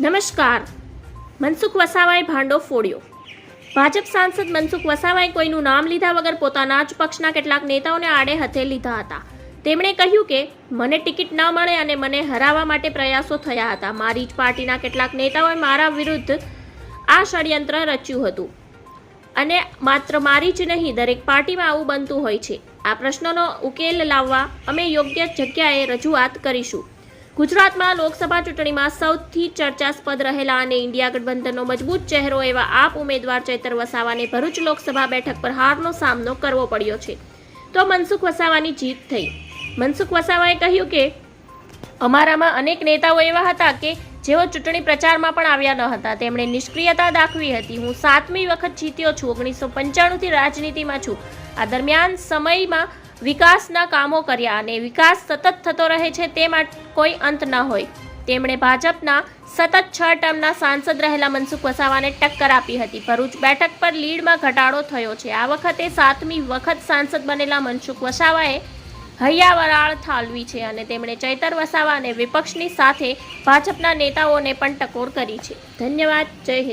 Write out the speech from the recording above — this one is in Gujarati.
નમસ્કાર. મનસુખ વસાવાએ ભાંડો ફોડ્યો. ભાજપ સાંસદ મનસુખ વસાવાએ કોઈનું નામ લીધા વગર પોતાના જ પક્ષના કેટલાક નેતાઓને આડે હાથે લીધા હતા. તેમણે કહ્યું કે મને ટિકિટ ન મળે અને મને હરાવવા માટે પ્રયાસો થયા હતા. મારી જ પાર્ટીના કેટલાક નેતાઓએ મારા વિરુદ્ધ આ ષડયંત્ર રચ્યું હતું અને માત્ર મારી જ નહીં, દરેક પાર્ટીમાં આવું બનતું હોય છે. આ પ્રશ્નનો ઉકેલ લાવવા અમે યોગ્ય જગ્યાએ રજૂઆત કરીશું. ગુજરાતમાં લોકસભા ચૂંટણીમાં સૌથી ચર્ચાસ્પદ રહેલા અને ઇન્ડિયા ગઠબંધનનો મજબૂત ચહેરો એવા આપ ઉમેદવાર ચૈતર વસાવાને ભરૂચ લોકસભા બેઠક પર હારનો સામનો કરવો પડ્યો છે. તો મનસુખ વસાવાની જીત થઈ. મનસુખ વસાવાએ કહ્યું કે અમારામાં અનેક નેતાઓ એવા હતા કે જેઓ ચૂંટણી પ્રચારમાં પણ આવ્યા ન હતા. તેમણે નિષ્ક્રિયતા દાખવી હતી. હું 7મી વખત જીત્યો છું. 1995થી રાજનીતિમાં છું. આ દરમિયાન સમયમાં વિકાસના કામો કર્યા અને વિકાસ સતત થતો રહે છે, તેમાં કોઈ અંત ન હોય. તેમણે ભાજપના સતત 6 ટર્મના સાંસદ રહેલા મનસુખ વસાવાને ટક્કર આપી હતી. ભરૂચ બેઠક પર લીડમાં ઘટાડો થયો છે. આ વખતે 7મી વખત સાંસદ બનેલા મનસુખ વસાવાએ હૈયાવરાળ ઠાલવી છે અને તેમણે ચૈતર વસાવા અને વિપક્ષની સાથે ભાજપના નેતાઓને પણ ટકોર કરી છે. ધન્યવાદ. જય હિન્દ.